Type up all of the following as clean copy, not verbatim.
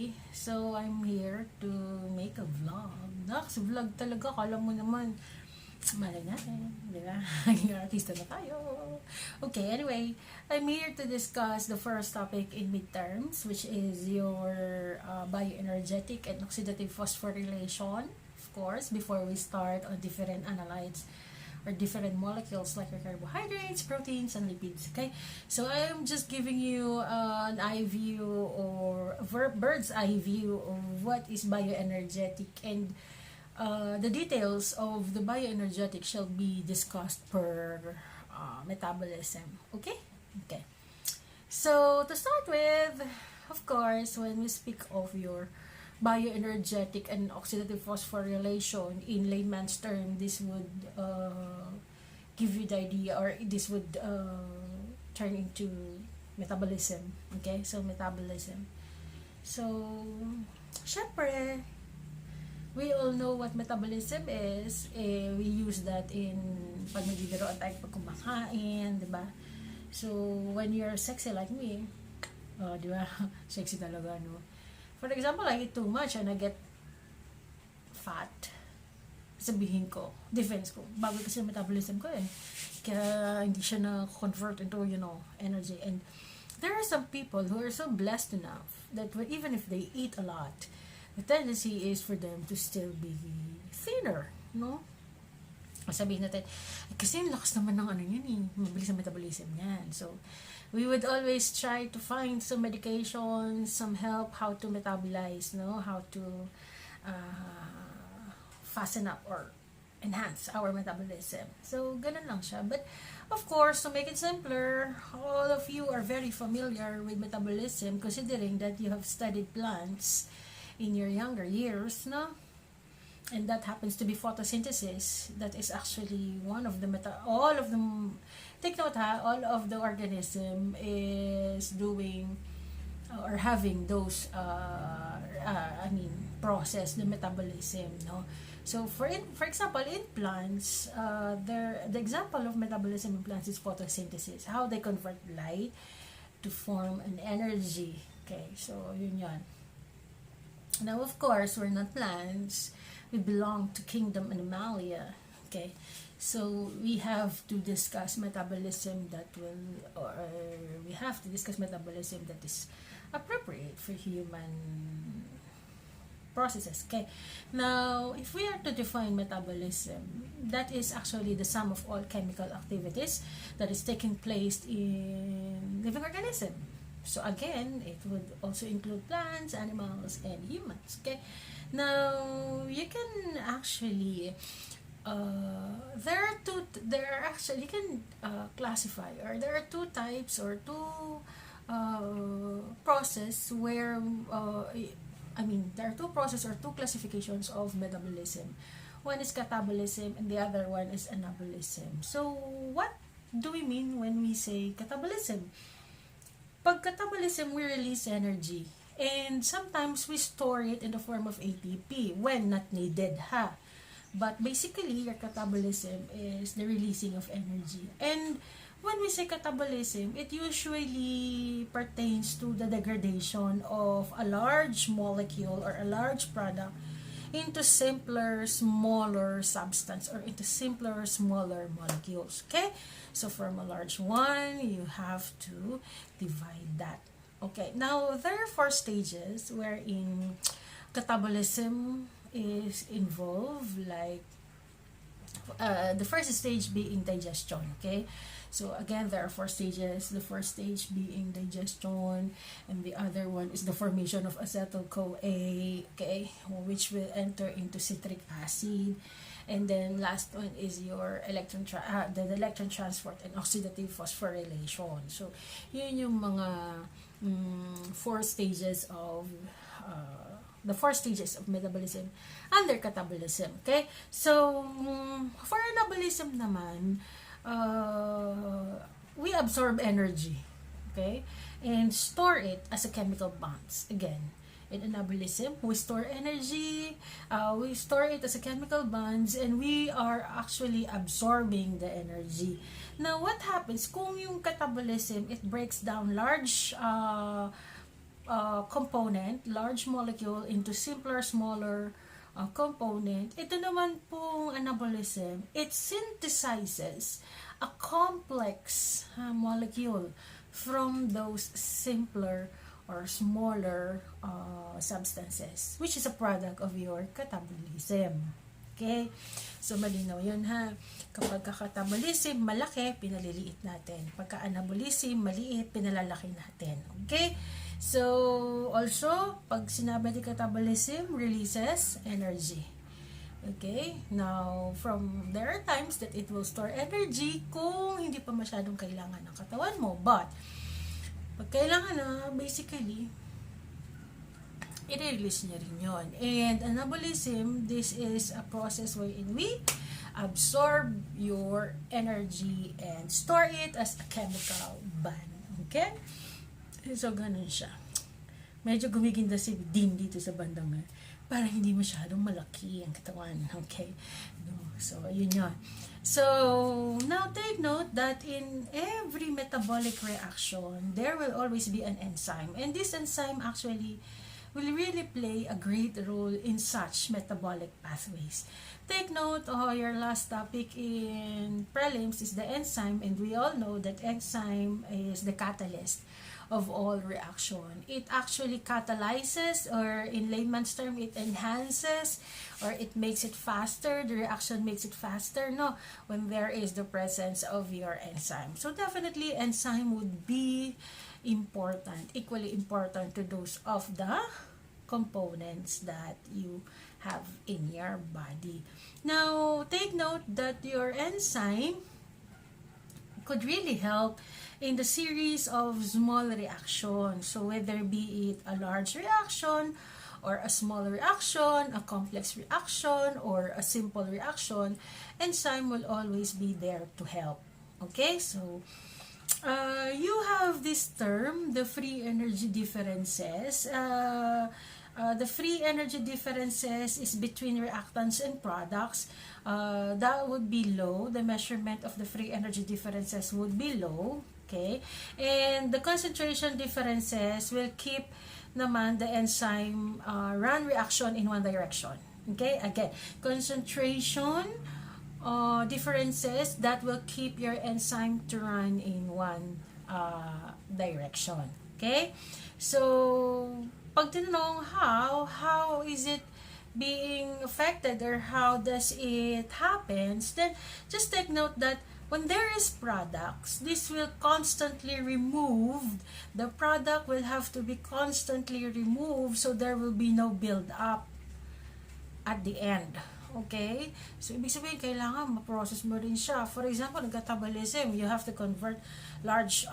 today, so I'm here to make a vlog. Naks, vlog talaga, kala mo naman, malay natin, di ba? Naging artista na tayo. Okay, anyway, I'm here to discuss the first topic in midterms, which is your bioenergetic and oxidative phosphorylation, of course, before we start on different analytes or different molecules like your carbohydrates, proteins, and lipids. Okay, so I'm just giving you an eye view or bird's eye view of what is bioenergetic, and the details of the bioenergetic shall be discussed per metabolism. Okay. So to start with, of course, when we speak of your bioenergetic and oxidative phosphorylation in layman's term, this would give you the idea, or this would turn into metabolism. Okay, so metabolism. So, syempre, we all know what metabolism is. We use that in pag nagbibiroan tayo pag kumakain, di ba? So, when you're sexy like me, di ba? Sexy talaga, no? For example, I eat too much and I get fat. Sabihin ko, defense ko, bago kasi metabolism ko eh. Kaya hindi siya na-convert into, energy. And there are some people who are so blessed enough that even if they eat a lot, the tendency is for them to still be thinner, no? Sabihin natin, kasi yung lakas naman ng mabilis ang metabolism niyan. So, we would always try to find some medication, some help, how to metabolize, how to fasten up or enhance our metabolism. So, ganun lang siya. But, of course, to make it simpler, all of you are very familiar with metabolism, considering that you have studied plants in your younger years, no? And that happens to be photosynthesis. That is actually one of the all of them. Take note, all of the organism is doing or having those process the metabolism, no? So for example, in plants, the example of metabolism in plants is photosynthesis. How they convert light to form an energy. Okay, so yun. Now, of course, we're not plants. We belong to kingdom Animalia. Okay, so we have to discuss metabolism that is appropriate for human processes. Okay, now if we are to define metabolism, that is actually the sum of all chemical activities that is taking place in living organism. So again, it would also include plants, animals, and humans. Okay, now you can actually you can classify, or there are two types or two process where there are two process or two classifications of metabolism. One is catabolism and the other one is anabolism. So what do we mean when we say catabolism? Pag catabolism, we release energy, and sometimes we store it in the form of ATP when not needed, But basically, your catabolism is the releasing of energy. And when we say catabolism, it usually pertains to the degradation of a large molecule or a large product into simpler, smaller substance, or into simpler, smaller molecules. Okay? So from a large one, you have to divide that. Okay, now there are 4 stages wherein catabolism is involved, like the first stage being digestion. Okay, so again, there are 4 stages. The first stage being digestion, and the other one is the formation of acetyl-CoA, okay, which will enter into citric acid. And then last one is your electron transport and oxidative phosphorylation. So yun yung mga 4 stages of the 4 stages of metabolism under catabolism. Okay, so for anabolism naman, we absorb energy, okay, and store it as a chemical bonds. Again, in anabolism, we store energy, we store it as a chemical bonds, and we are actually absorbing the energy. Now, what happens kung yung catabolism, it breaks down large component, large molecule into simpler, smaller component. Ito naman pong anabolism, it synthesizes a complex molecule from those simpler or smaller substances, which is a product of your catabolism. Okay? So, malinaw yun ha. Kapag catabolism, malaki, pinaliliit natin. Pagka anabolism, maliit, pinalalaki natin. Okay? So, also, pag sinabi ni catabolism, releases energy. Okay? Now, there are times that it will store energy kung hindi pa masyadong kailangan ng katawan mo. But, pag kailangan na, basically, i-release niya rin yun. And anabolism, this is a process wherein we absorb your energy and store it as a chemical bond. Okay? So, ganun siya. Medyo gumiginda si Dean dito sa bandang para hindi masyadong malaki ang katawan. Okay? No. So, yun yun. So, now take note that in every metabolic reaction, there will always be an enzyme. And this enzyme actually will really play a great role in such metabolic pathways. Take note, your last topic in prelims is the enzyme, and we all know that enzyme is the catalyst of all reaction. It actually catalyzes, or in layman's term, it enhances, or it makes it faster. The reaction makes it faster, no, when there is the presence of your enzyme. So definitely, enzyme would be important, equally important to those of the components that you have in your body. Now, take note that your enzyme could really help in the series of small reactions. So whether be it a large reaction or a small reaction, a complex reaction, or a simple reaction, enzyme will always be there to help. Okay, so you have this term, the free energy differences. The free energy differences is between reactants and products. That would be low. The measurement of the free energy differences would be low. Okay? And the concentration differences will keep naman the enzyme run reaction in one direction. Okay? Again, concentration differences that will keep your enzyme to run in one direction. Okay? So, pag tinanong how is it being affected, or how does it happens, then just take note that when there is products, this will constantly removed. The product will have to be constantly removed, so there will be no build up at the end. Okay? So, ibig sabihin, kailangan ma-process mo rin siya. For example, nagkatabolism, you have to convert large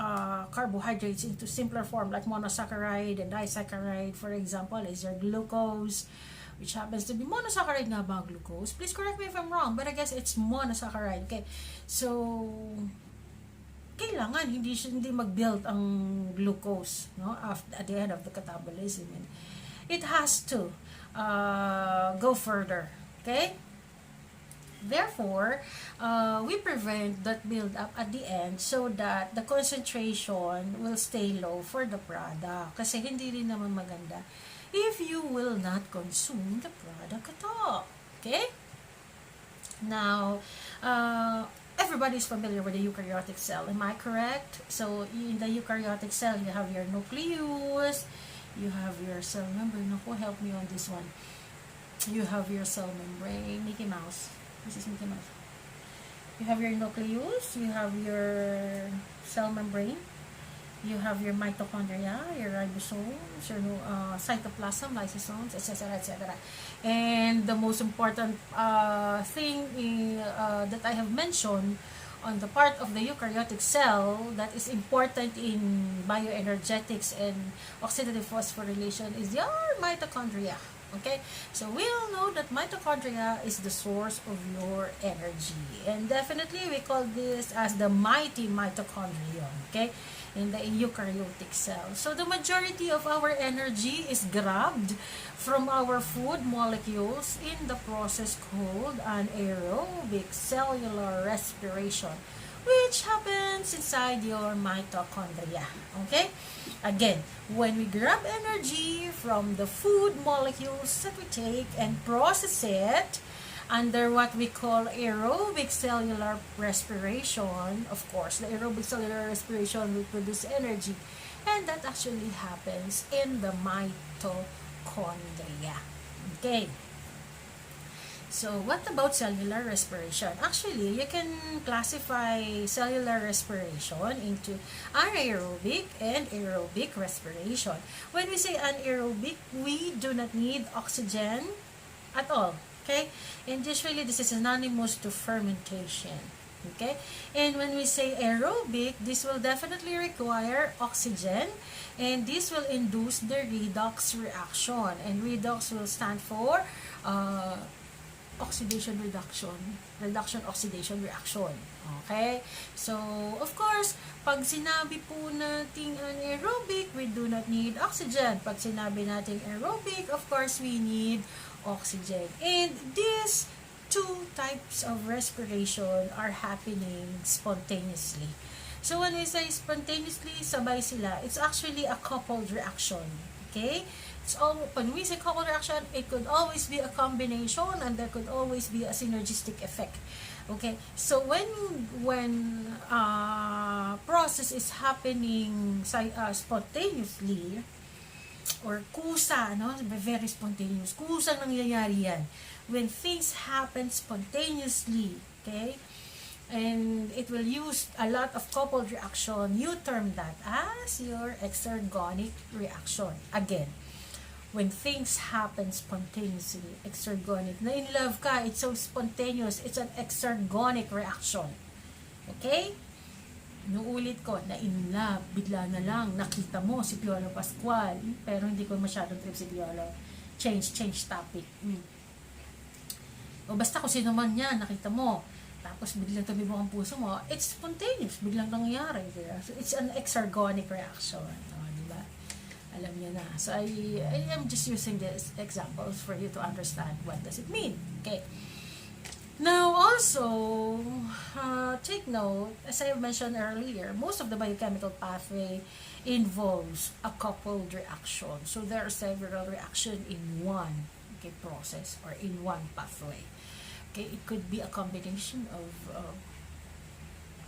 carbohydrates into simpler form like monosaccharide and disaccharide. For example, is your glucose, which happens to be monosaccharide nga ba glucose? Please correct me if I'm wrong, but I guess it's monosaccharide. Okay? So, kailangan hindi mag-build ang glucose, no, at the end of the catabolism. And it has to go further. Okay? Therefore, we prevent that build-up at the end so that the concentration will stay low for the product. Kasi hindi rin naman maganda if you will not consume the product at all. Okay? Now, everybody's familiar with the eukaryotic cell. Am I correct? So, in the eukaryotic cell, you have your nucleus, you have your cell membrane. Naku, help me on this one. You have your cell membrane. Mickey Mouse. This is Mickey Mouse. You have your nucleus, you have your cell membrane, you have your mitochondria, your ribosomes, your cytoplasm, lysosomes, etc., etc. And the most important thing that I have mentioned on the part of the eukaryotic cell that is important in bioenergetics and oxidative phosphorylation is your mitochondria. Okay, so we all know that mitochondria is the source of your energy, and definitely we call this as the mighty mitochondrion, okay, in the eukaryotic cell. So the majority of our energy is grabbed from our food molecules in the process called anaerobic cellular respiration, which happens inside your mitochondria. Okay? Again, when we grab energy from the food molecules that we take and process it under what we call aerobic cellular respiration, of course, the aerobic cellular respiration will produce energy, and that actually happens in the mitochondria. Okay. So, what about cellular respiration? Actually, you can classify cellular respiration into anaerobic and aerobic respiration. When we say anaerobic, we do not need oxygen at all. Okay? And usually, this is synonymous to fermentation. Okay? And when we say aerobic, this will definitely require oxygen, and this will induce the redox reaction. And redox will stand for oxidation reduction oxidation reaction. Okay? So, of course, pag sinabi po nating anaerobic, we do not need oxygen. Pag sinabi nating aerobic, of course, we need oxygen. And these two types of respiration are happening spontaneously. So, when we say spontaneously, sabay sila, it's actually a coupled reaction. Okay? So, when we say coupled reaction, it could always be a combination, and there could always be a synergistic effect. Okay, so when process is happening spontaneously, or kusa, no, very spontaneous, kusang nangyayari yan. When things happen spontaneously, okay, and it will use a lot of coupled reaction, you term that as your exergonic reaction. Again, when things happen spontaneously, exergonic. Na in love ka, it's so spontaneous, it's an exergonic reaction. Okay? Nuulit ko, na in love, bigla na lang, nakita mo si Piolo Pascual, pero hindi ko masyadong trip si Piolo. Change topic. O basta kung sino man yan, nakita mo, tapos biglang tumibok ang puso mo, it's spontaneous, biglang nangyari. So, it's an exergonic reaction. Alam niyo na. So, I am just using these examples for you to understand what does it mean. Okay. Now, also, take note, as I mentioned earlier, most of the biochemical pathway involves a coupled reaction. So, there are several reactions in one process or in one pathway. Okay, it could be a combination of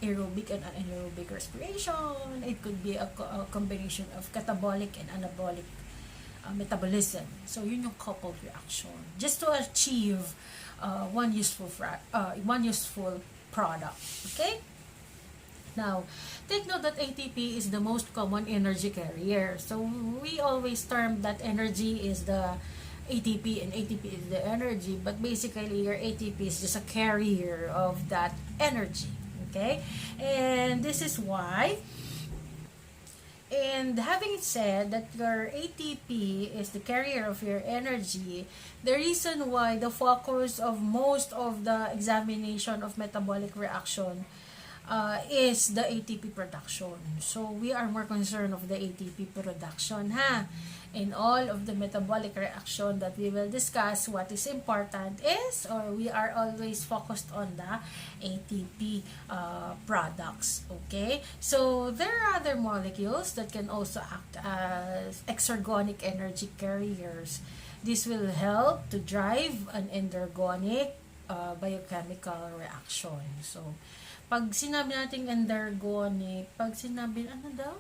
aerobic and anaerobic respiration. It could be a combination of catabolic and anabolic metabolism. So, yun yung coupled reaction. Just to achieve one useful product. Okay? Now, take note that ATP is the most common energy carrier. So, we always term that energy is the ATP and ATP is the energy, but basically your ATP is just a carrier of that energy. Okay? And this is why, and having said that your ATP is the carrier of your energy, the reason why the focus of most of the examination of metabolic reaction is the ATP production. So, we are more concerned of the ATP production, in all of the metabolic reaction that we will discuss. What is important is, or we are always focused on the ATP products. Okay? So, there are other molecules that can also act as exergonic energy carriers. This will help to drive an endergonic biochemical reaction. So, pag sinabi natin endergonic, pag sinabi, ano daw?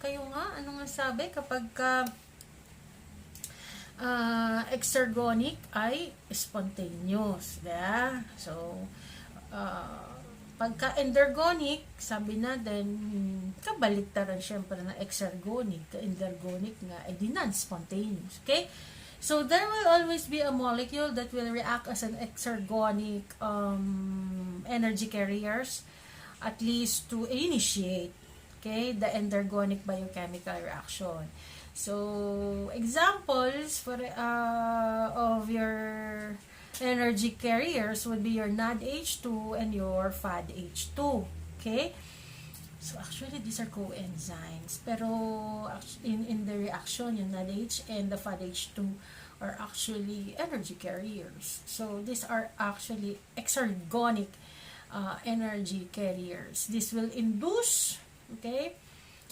Kayo nga, ano nga sabi? Kapag exergonic ay spontaneous. Yeah? So, pagka endergonic, sabi natin, kabaliktaran syempre na exergonic, endergonic nga, ay di non-spontaneous. Okay? So, there will always be a molecule that will react as an exergonic energy carriers, at least to initiate, okay, the endergonic biochemical reaction. So, examples for of your energy carriers would be your NADH2 and your FADH2. Okay? So, actually, these are coenzymes. Pero, in the reaction, yung NADH and the FADH2 are actually energy carriers. So, these are actually exergonic energy carriers. This will induce, okay,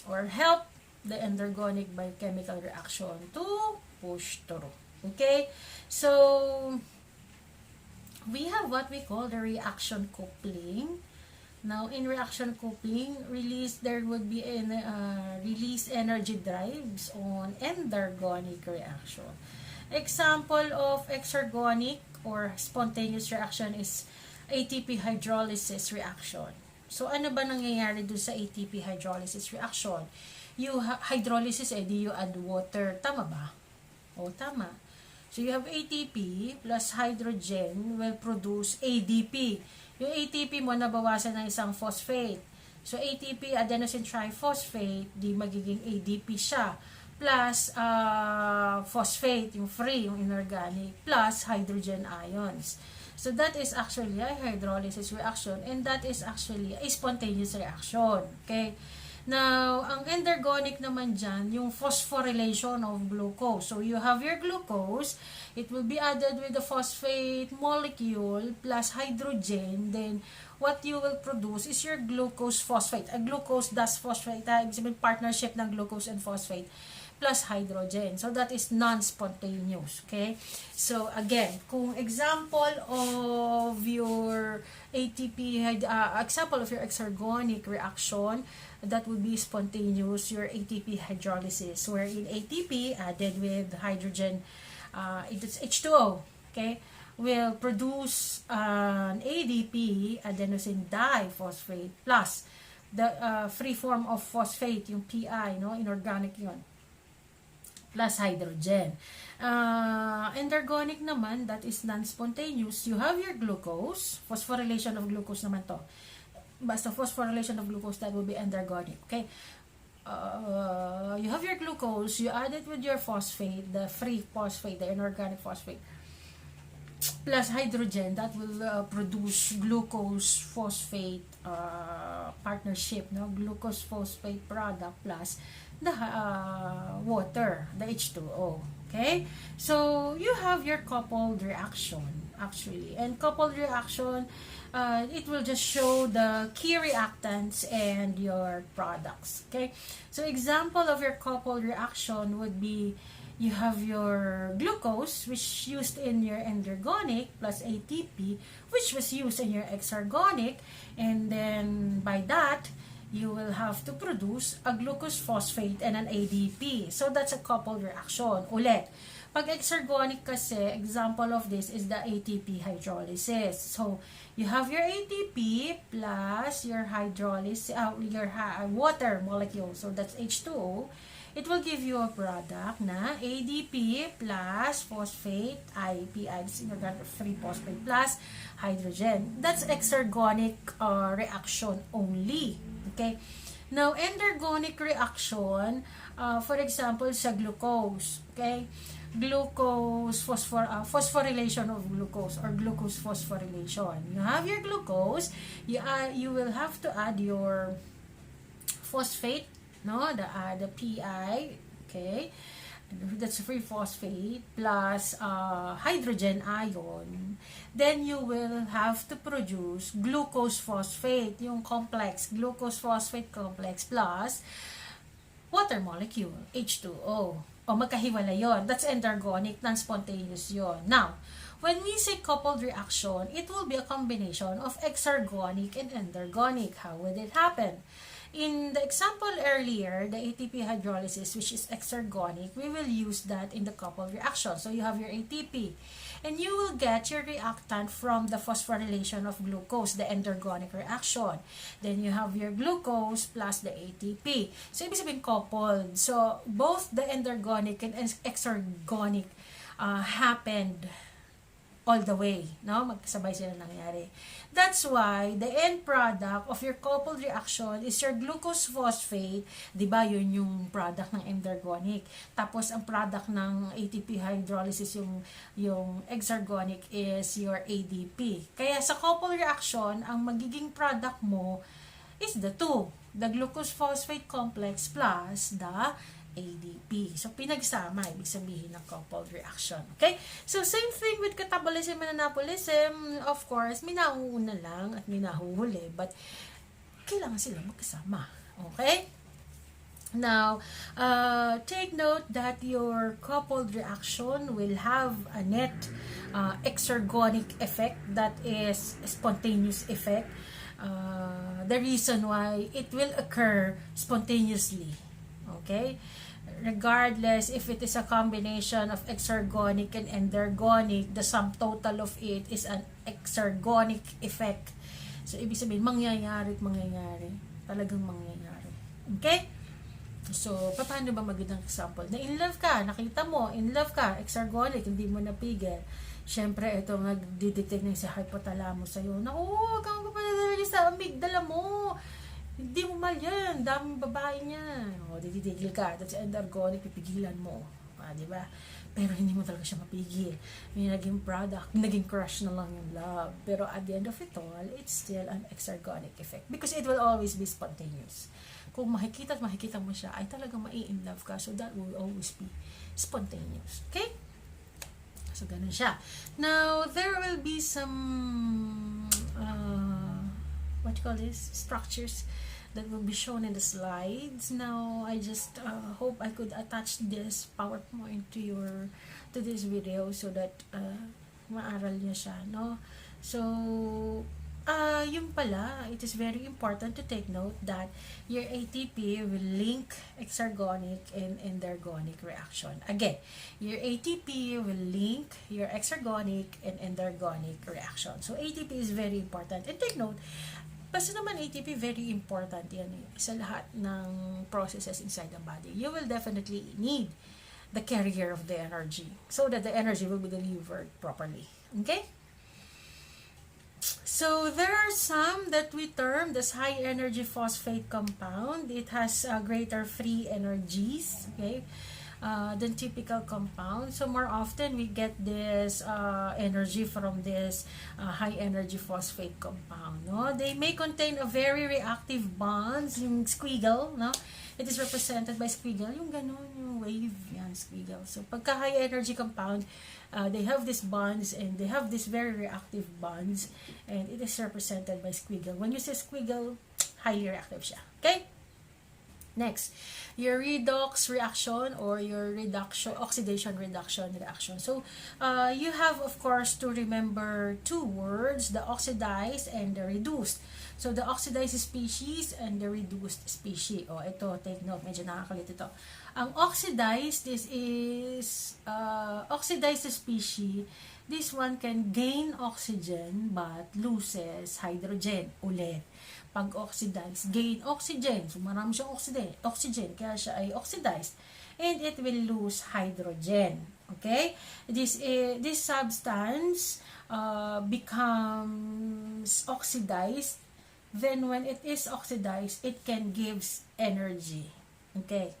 or help the endergonic biochemical reaction to push through. Okay, so we have what we call the reaction coupling. Now, in reaction coupling, there would be release energy drives on endergonic reaction. Example of exergonic or spontaneous reaction is ATP hydrolysis reaction. So, ano ba nangyayari doon sa ATP hydrolysis reaction? Hydrolysis, di you add water. Tama ba? O, tama. So, you have ATP plus hydrogen will produce ADP. Yung ATP mo, nabawasan ng isang phosphate. So, ATP, adenosine triphosphate, di magiging ADP siya. Plus, phosphate, yung free, yung inorganic, plus hydrogen ions. So, that is actually a hydrolysis reaction and that is actually a spontaneous reaction. Okay? Now, ang endergonic naman dyan, yung phosphorylation of glucose. So, you have your glucose, it will be added with the phosphate molecule plus hydrogen. Then, what you will produce is your glucose phosphate. A glucose does phosphate, ibig sabihin partnership ng glucose and phosphate plus hydrogen. So, that is non-spontaneous. Okay? So, again, kung example of your ATP, example of your exergonic reaction, that would be spontaneous, your ATP hydrolysis, wherein ATP added with hydrogen, it's H2O, okay, will produce an ADP, adenosine diphosphate, plus the free form of phosphate, yung PI, no, inorganic yun, plus hydrogen. Endergonic naman, that is non-spontaneous. You have your glucose, phosphorylation of glucose naman to. Basta phosphorylation of glucose, that will be endergonic. Okay? You have your glucose, you add it with your phosphate, the free phosphate, the inorganic phosphate, plus hydrogen, that will produce glucose phosphate partnership, no? Glucose phosphate product plus the water, the H2O. Okay? So, you have your coupled reaction, actually. And coupled reaction, it will just show the key reactants and your products. Okay? So, example of your coupled reaction would be, you have your glucose, which used in your endergonic, plus ATP, which was used in your exergonic, and then by that, you will have to produce a glucose phosphate and an ADP. So, that's a coupled reaction. Ulit, pag exergonic kasi, example of this is the ATP hydrolysis. So, you have your ATP plus your hydrolysis, your water molecule. So, that's H2O. It will give you a product na ADP plus phosphate, IPI, inorganic free phosphate plus hydrogen. That's exergonic reaction only. Okay? Now, endergonic reaction, for example, sa glucose. Okay? Glucose phosphorylation of glucose or glucose phosphorylation. You have your glucose, you will have to add your phosphate, no, the PI, okay, that's free phosphate plus hydrogen ion. Then you will have to produce glucose phosphate, yung complex, glucose phosphate complex plus water molecule, H2O. O magkahiwalay yun. That's endergonic, non-spontaneous yun. Now, when we say coupled reaction, it will be a combination of exergonic and endergonic. How would it happen? In the example earlier, the ATP hydrolysis, which is exergonic, we will use that in the coupled reaction. So, you have your ATP. And you will get your reactant from the phosphorylation of glucose, the endergonic reaction. Then, you have your glucose plus the ATP. So, ibig sabihin coupled. So, both the endergonic and exergonic happened all the way, no? Magkasabay sila nangyari. That's why the end product of your coupled reaction is your glucose phosphate, 'di ba? Yun yung product ng endergonic. Tapos ang product ng ATP hydrolysis yung exergonic is your ADP. Kaya sa coupled reaction, ang magiging product mo is the two, the glucose phosphate complex plus the ADP. So, pinagsama, ibig sabihin ng coupled reaction. Okay? So, same thing with catabolism and anabolism. Of course, may nauuna lang at may nahuhuli, but kailangan sila magkasama. Okay? Now, take note that your coupled reaction will have a net exergonic effect, that is spontaneous effect. The reason why it will occur spontaneously. Okay? Regardless if it is a combination of exergonic and endergonic, the sum total of it is an exergonic effect. So, ibig sabihin, mangyayari. Talagang mangyayari. Okay? So, paano ba magandang example? Na in love ka, nakita mo, in love ka, exergonic, hindi mo napigil. Siyempre, ito nagdidetect ng sa hypothalamus sa'yo. Naku, huwag kang kapadadala sa amygdala mo. Hindi mo mal yan. Daming babae niyan. O, dititigil ka. That's endergonic, pipigilan mo. Diba? Pero hindi mo talaga siya mapigil. May naging product, naging crush na lang yung love. Pero at the end of it all, it's still an exergonic effect. Because it will always be spontaneous. Kung makikita at makikita mo siya, ay talagang mai-in love ka. So that will always be spontaneous. Okay? So, ganun siya. Now, there will be some what you call this? Structures that will be shown in the slides. Now, I just hope I could attach this PowerPoint to this video so that maaral niya siya, no? So, yung pala, it is very important to take note that your ATP will link exergonic and endergonic reaction. Again, your ATP will link your exergonic and endergonic reaction. So, ATP is very important. And take note, basta naman ATP, very important yan sa lahat ng processes inside the body. You will definitely need the carrier of the energy so that the energy will be delivered properly. Okay? So, there are some that we term as high energy phosphate compound. It has greater free energies, okay, than typical compound. So, more often we get this energy from this high energy phosphate compound. No? They may contain a very reactive bonds, yung squiggle, no? It is represented by squiggle, yung ganun, yung wave, yan, squiggle. So, pagka high energy compound, they have these bonds and they have these very reactive bonds, and it is represented by squiggle. When you say squiggle, highly reactive siya. Okay? Next, your redox reaction or your oxidation reduction reaction. So, you have, of course, to remember two words, the oxidized and the reduced. So, the oxidized species and the reduced species. O, ito, take note, medyo nakakalit ito. Ang oxidized, this is oxidized species. This one can gain oxygen but loses hydrogen ulit. Pag oxidized, gain oxygen. So, marami siyang oxygen, kaya siya ay oxidized. And it will lose hydrogen. Okay? This substance becomes oxidized. Then, when it is oxidized, it can give energy. Okay?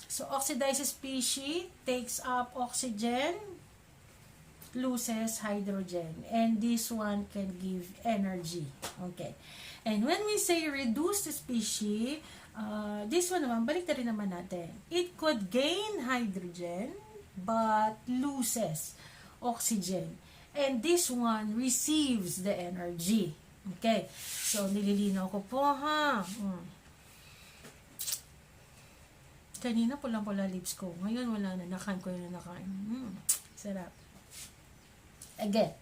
So, oxidized species takes up oxygen, loses hydrogen. And this one can give energy. Okay? And when we say reduced species, this one naman, balik na rin naman natin. It could gain hydrogen, but loses oxygen. And this one receives the energy. Okay. So, nililinaw ko po, ha. Kanina pulang-pula lips ko. Ngayon, wala na. Nakain ko yung nakain. Sarap. Again.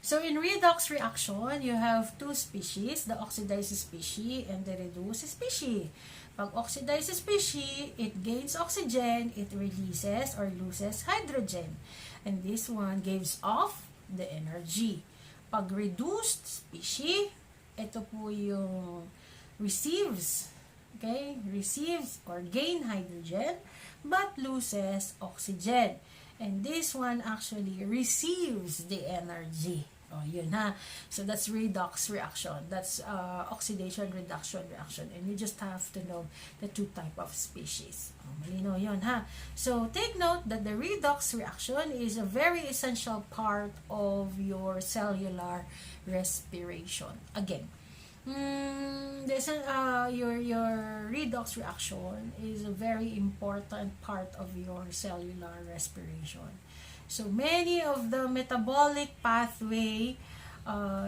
So, in redox reaction, you have two species, the oxidized species and the reduced species. Pag oxidized species, it gains oxygen, it releases or loses hydrogen. And this one gives off the energy. Pag reduced species, ito po yung receives, okay? Receives or gain hydrogen, but loses oxygen. And this one actually receives the energy. Oh, yun ha. So, that's redox reaction. That's oxidation reduction reaction. And you just have to know the two type of species. Oh, malinaw yun ha. So, take note that the redox reaction is a very essential part of your cellular respiration. Again, Your redox reaction is a very important part of your cellular respiration. So many of the metabolic pathway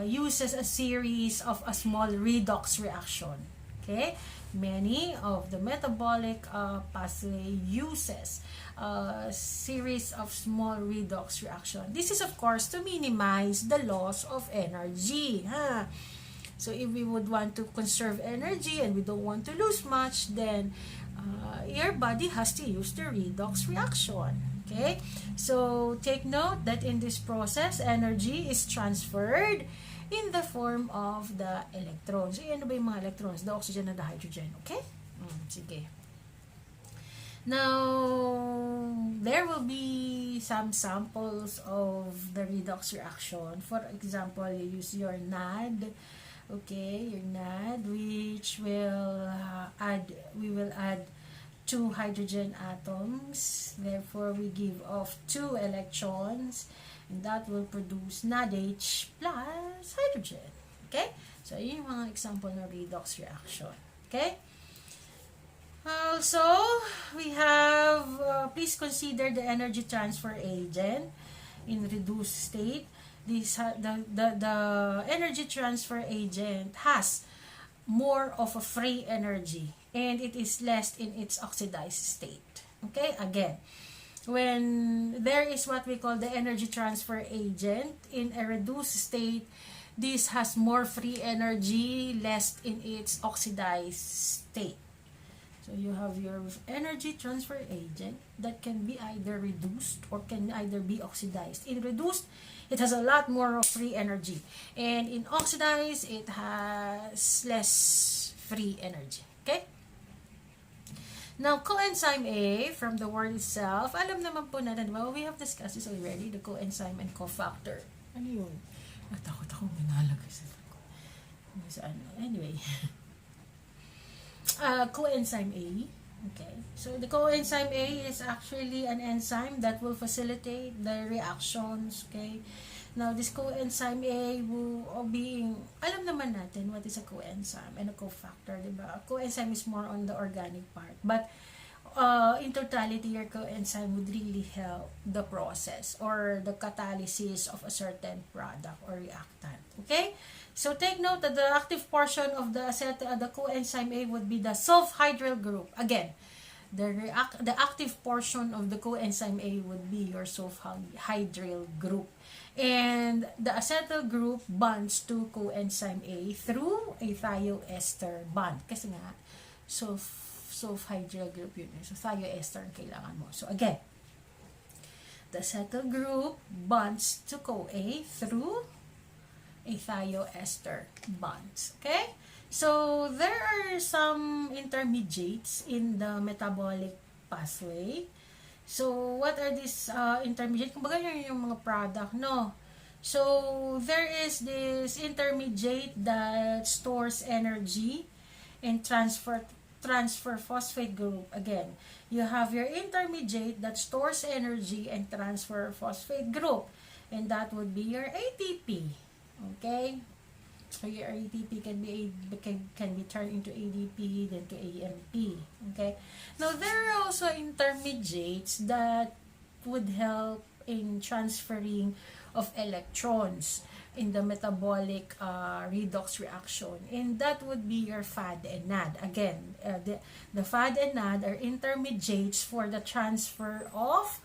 uses a series of a small redox reaction. Okay, many of the metabolic pathway uses a series of small redox reaction. This is of course to minimize the loss of energy. So if we would want to conserve energy and we don't want to lose much, then your body has to use the redox reaction. Okay? So take note that in this process, energy is transferred in the form of the electrons. Ano ba yung mga electrons? The oxygen and the hydrogen. Okay? Sige. Now, there will be some samples of the redox reaction. For example, you use your NAD. Okay, your NAD, which will we will add 2 hydrogen atoms. Therefore, we give off 2 electrons, and that will produce NADH plus hydrogen. Okay, so yun yung mga example ng redox reaction. Okay. Also, we have please consider the energy transfer agent in reduced state. The energy transfer agent has more of a free energy and it is less in its oxidized state. Okay, again, when there is what we call the energy transfer agent in a reduced state, this has more free energy, less in its oxidized state. So you have your energy transfer agent that can be either reduced or can either be oxidized. In reduced, it has a lot more of free energy. And in oxidized, it has less free energy. Okay? Now, coenzyme A, from the word itself, alam naman po natin, well, we have discussed this already, the coenzyme and cofactor. Ano yun? Natakot ako, minalagay sa ano. Anyway. Coenzyme A. Okay, so the coenzyme A is actually an enzyme that will facilitate the reactions. Okay, now this coenzyme A will being, alam naman natin what is a coenzyme and a cofactor, diba? A coenzyme is more on the organic part, but in totality, your coenzyme would really help the process or the catalysis of a certain product or reactant. Okay. So take note that the active portion of the coenzyme A would be the sulfhydryl group. Again, the active portion of the coenzyme A would be your sulfhydryl group. And the acetyl group bonds to coenzyme A through a thioester bond. Kasi nga, sulfhydryl group yun. So thioester ang kailangan mo. So again, the acetyl group bonds to CoA through a thioester bonds. Okay? So, there are some intermediates in the metabolic pathway. So, what are these intermediates? Kumbaga yun yung mga product, no? So, there is this intermediate that stores energy and transfer phosphate group. Again, you have your intermediate that stores energy and transfer phosphate group. And that would be your ATP. Okay, so your ATP can be turned into ADP, then to AMP. Okay, now there are also intermediates that would help in transferring of electrons in the metabolic redox reaction, and that would be your FAD and NAD. Again, the FAD and NAD are intermediates for the transfer of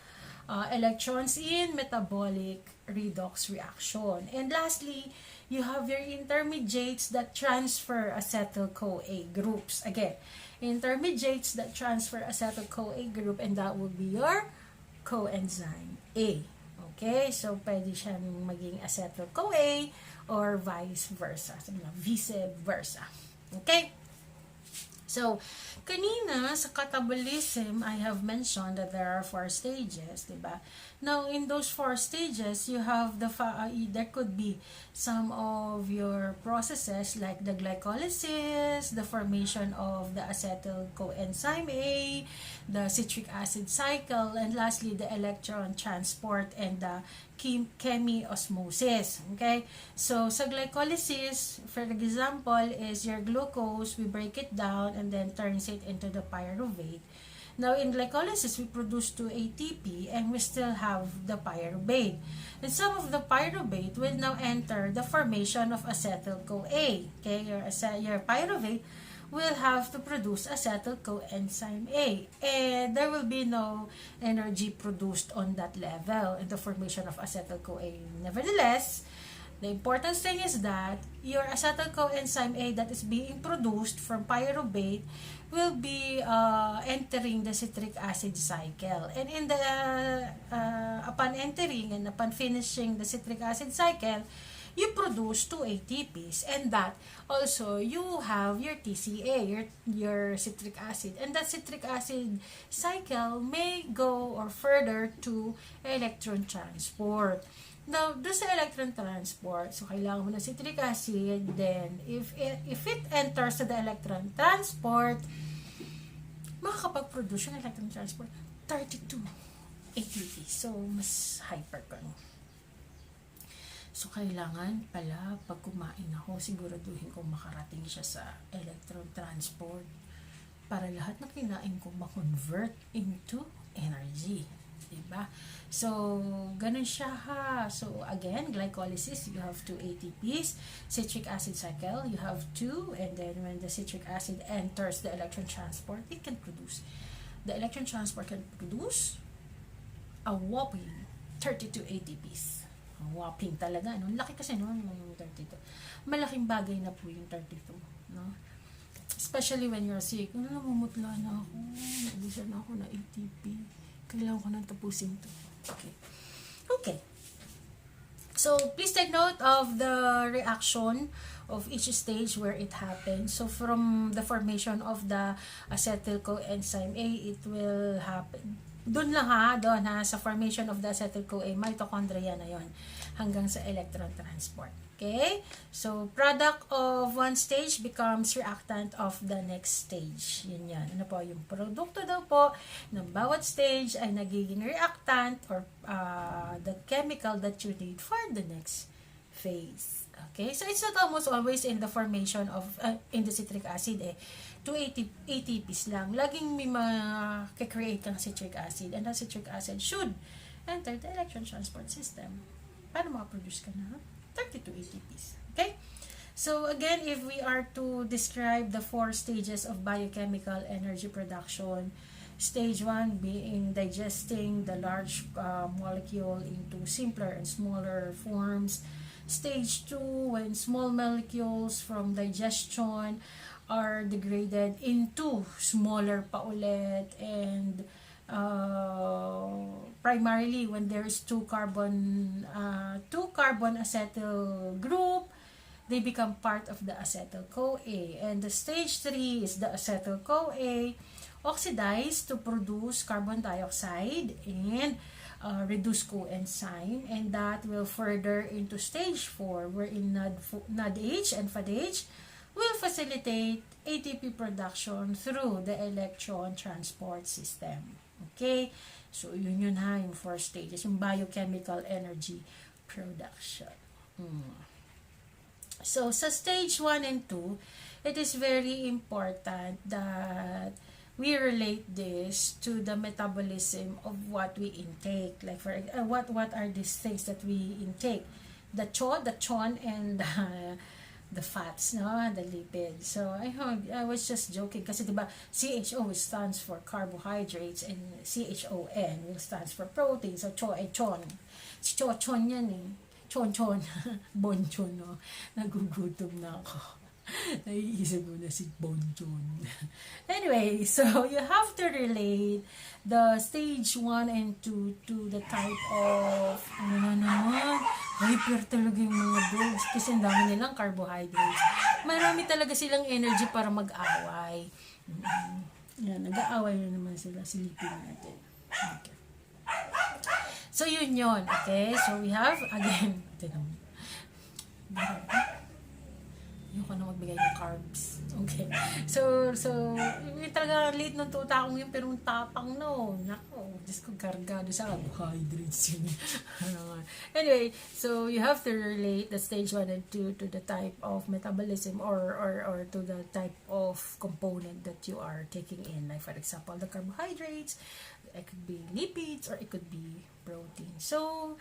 electrons in metabolic redox reaction. And lastly, you have your intermediates that transfer acetyl-CoA groups. Again, intermediates that transfer acetyl-CoA group, and that will be your coenzyme A. Okay, so pwede siyang maging acetyl-CoA or vice versa. Vice versa. Okay? So, kanina sa catabolism, I have mentioned that there are 4 stages, diba? Now, in those 4 stages, you have there could be some of your processes like the glycolysis, the formation of the acetyl coenzyme A, the citric acid cycle, and lastly, the electron transport and the chemiosmosis. Okay? So, sa glycolysis, for example, is your glucose, we break it down and then turns it into the pyruvate. Now, in glycolysis, we produce 2 ATP and we still have the pyruvate. And some of the pyruvate will now enter the formation of acetyl-CoA. Okay, your pyruvate will have to produce acetyl coenzyme A. And there will be no energy produced on that level in the formation of acetyl CoA. Nevertheless, the important thing is that your acetyl coenzyme A that is being produced from pyruvate will be entering the citric acid cycle. And in the upon entering and upon finishing the citric acid cycle, you produce 2 ATPs, and that also you have your TCA, your citric acid, and that citric acid cycle may go or further to electron transport. Now, do sa electron transport, so kailangan mo ng citric acid, then if it enters to the electron transport, makakapag-produce yung electron transport 32 ATP. So, mas hyper ka. So, kailangan pala, pag kumain ako, siguraduhin kong makarating siya sa electron transport para lahat na kinain ko ma-convert into energy. Diba? So, ganun siya ha. So, again, glycolysis, you have 2 ATPs. Citric acid cycle, you have 2. And then, when the citric acid enters the electron transport, it can produce. The electron transport can produce a whopping 32 ATPs. Whopping talaga. No? Laki kasi no, yung 32. Malaking bagay na po yung 32. No? Especially when you're sick. Namumutla na ako. Naubusan na ako na ATP. Kailangan ko nang tapusin to. Okay. So, please take note of the reaction of each stage where it happens. So, from the formation of the acetyl coenzyme A, it will happen. Doon ha, sa formation of the acetyl CoA, mitochondria na yon hanggang sa electron transport. Okay? So, product of one stage becomes reactant of the next stage. Yun yan. Ano po? Yung produkto daw po ng bawat stage ay nagiging reactant or the chemical that you need for the next phase. Okay? So, it's not almost always in the formation of, in the citric acid 2 ATPs lang. Laging may create kang citric acid and that citric acid should enter the electron transport system para makaproduce ka na 32 ATPs. Okay? So, again, if we are to describe the 4 stages of biochemical energy production, stage 1 being digesting the large molecule into simpler and smaller forms. Stage 2, when small molecules from digestion are degraded into smaller pa ulit, and primarily when there is two carbon acetyl group, they become part of the acetyl CoA. And the stage 3 is the acetyl CoA oxidized to produce carbon dioxide and reduce coenzyme, and that will further into stage 4 wherein NADH and FADH will facilitate ATP production through the electron transport system. Okay? So, yun ha, yung 4 stages, yung biochemical energy production. So, sa stage 1 and 2, it is very important that we relate this to the metabolism of what we intake. Like, for what are these things that we intake? The chon, and the fats, no? The lipids. So, I was just joking kasi diba, CHO stands for carbohydrates and CHON will stands for protein. So, chon. Si chon yan eh. Chon. Bonchon, no? Nagugutom na ako. Naiisip ko na si Bonchon. Anyway, so you have to relate the stage 1 and 2 to the type of, hyper talaga yung mga dogs kasi ang dami nilang carbohydrates. Marami talaga silang energy para mag-away. Yan, nag-aaway na naman sila. Silipin natin. Okay. So, yun. Okay? So, we have, again, Ayoko na magbigay ng carbs. Okay. So, yung talaga late ng tutakong yun, pero yung tapang no. Nako, Diyos ko, kargado sa carbohydrates yun. Anyway, so you have to relate the stage 1 and 2 to the type of metabolism or to the type of component that you are taking in. Like for example, the carbohydrates, it could be lipids, or it could be protein. So,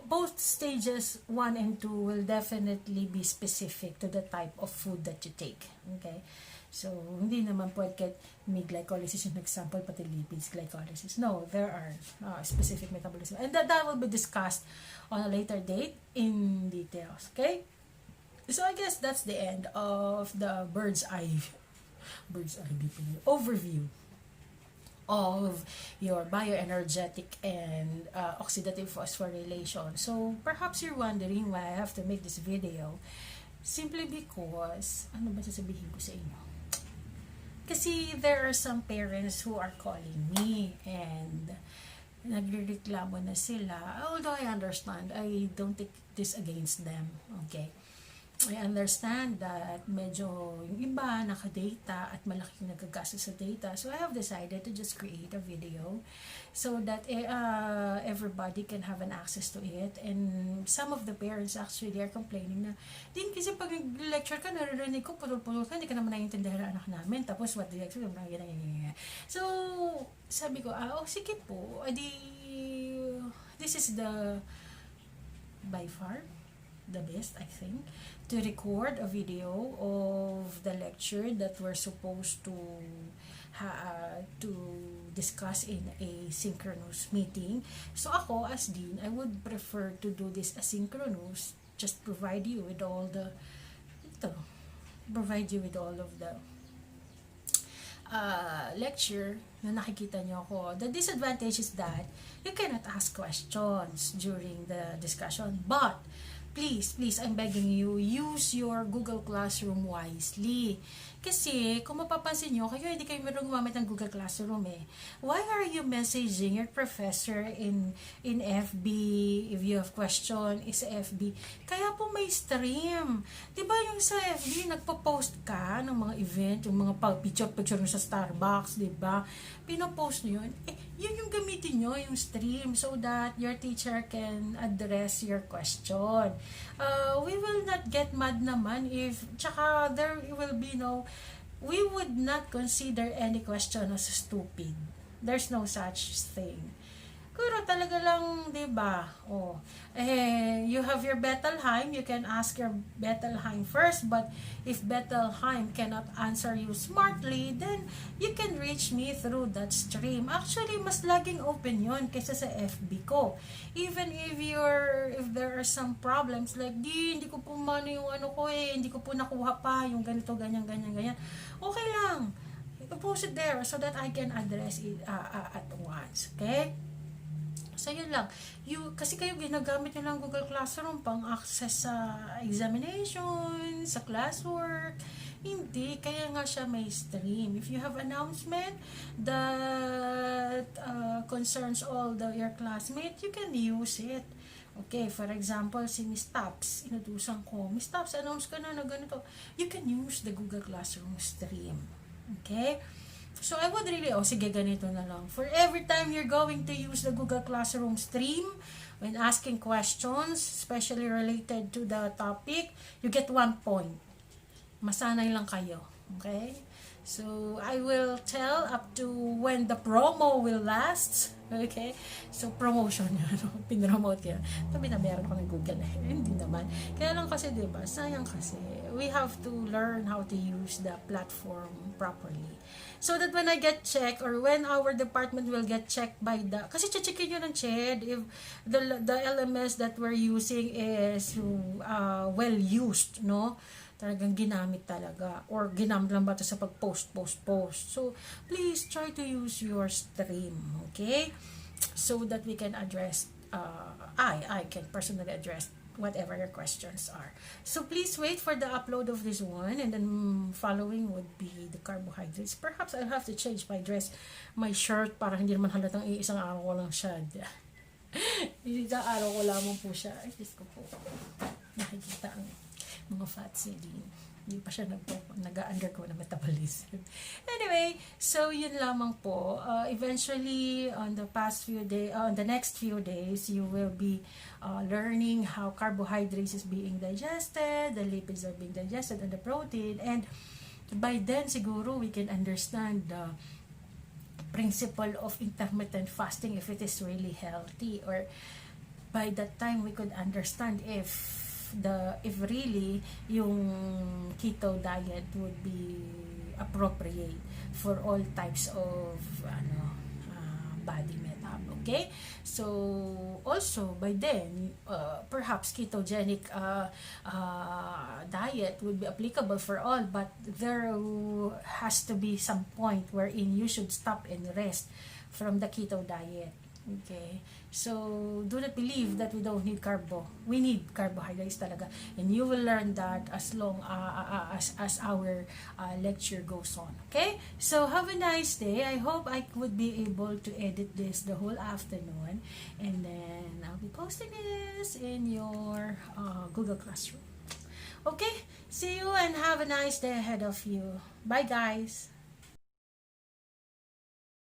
both stages 1 and 2 will definitely be specific to the type of food that you take. Okay? So, hindi naman pwede may glycolysis yung example, pati lipids, glycolysis. No, there are specific metabolism. And that will be discussed on a later date in details. Okay? So, I guess that's the end of the bird's eye overview of your bioenergetic and oxidative phosphorylation. So, perhaps you're wondering why I have to make this video. Simply because, ano ba sasabihin ko sa inyo? Kasi there are some parents who are calling me and nagrereklamo na sila. Although I understand, I don't take this against them. Okay? I understand that medyo yung iba naka-data at malaking nagagastos sa data. So I have decided to just create a video so that everybody can have an access to it. And some of the parents actually are complaining na, din kasi pag lecture ka, naririnig ko, putol-putol ka, hindi ka naman naiintindihan ang anak namin. Tapos what the lecture, so sabi ko, sige po, this is by far the best, I think, to record a video of the lecture that we're supposed to discuss in a synchronous meeting. So ako as dean, I would prefer to do this asynchronous, just provide you with all of the lecture na nakikita nyo ako. The disadvantage is that you cannot ask questions during the discussion, but please, I'm begging you, use your Google Classroom wisely. Kasi, kung mapapansin nyo, hindi kayo meron gumamit ng Google Classroom eh. Why are you messaging your professor in FB? If you have question, is FB. Kaya po may stream. Diba yung sa FB, nagpo-post ka ng mga event, yung mga picture sa Starbucks, diba? Pinopost nyo yun. Yun yung gamitin nyo, yung stream, so that your teacher can address your question. We will not get mad naman if, tsaka there will be we would not consider any question as stupid. There's no such thing. Pero talaga lang, diba? You have your Bettelheim, you can ask your Bettelheim first, but if Bettelheim cannot answer you smartly, then you can reach me through that stream. Actually, mas laging open yun kaysa sa FB ko. Even if there are some problems, like, hindi ko po mano yung hindi ko po nakuha pa, yung ganito, ganyan. Okay lang. Post it there so that I can address it at once. Okay? So, yun lang. Kasi kayo ginagamit nyo lang Google Classroom pang access sa examination, sa classwork. Hindi. Kaya nga siya may stream. If you have announcement that concerns all your classmates, you can use it. Okay, for example, si Miss Taps, inutusan ko, Miss Taps, announce ka na ganito. You can use the Google Classroom stream. Okay? So, I would really, sige, ganito na lang. For every time you're going to use the Google Classroom stream, when asking questions, especially related to the topic, you get 1 point. Masanay lang kayo. Okay? So, I will tell up to when the promo will last. Okay? So, promotion yun. Pinromote yan. Tabi na meron ko ng Google. Hindi naman. Kaya lang kasi, diba? Sayang kasi. We have to learn how to use the platform properly. So that when I get checked, or when our department will get checked by kasi checkin nyo ng CHED if the LMS that we're using is well used, no? Talagang ginamit talaga, or ginamit lang ba ito sa pag-post. So, please try to use your stream, okay? So that we can address, I can personally address whatever your questions are. So, please wait for the upload of this one, and then following would be the carbohydrates. Perhaps I'll have to change my shirt para hindi naman halatang isang araw ko lang siya. Isang araw ko lamang po siya. Ay, Diyos ko po. Nakikita ang mga fats, hindi pa siya nag-undergo na metabolism. Anyway, so yun lamang po. Eventually, on the next few days, you will be learning how carbohydrates is being digested, the lipids are being digested, and the protein. And by then, siguro, we can understand the principle of intermittent fasting if it is really healthy, or by that time we could understand if really yung keto diet would be appropriate for all types of body makeup. Okay, so also by then perhaps ketogenic diet would be applicable for all, but there has to be some point wherein you should stop and rest from the keto diet. Okay, so do not believe that we don't need carbo. We need carbohydrates talaga, and you will learn that as long as our lecture goes on. Okay, so have a nice day. I hope I would be able to edit this the whole afternoon, and then I'll be posting this in your Google Classroom. Okay, see you and have a nice day ahead of you. Bye guys.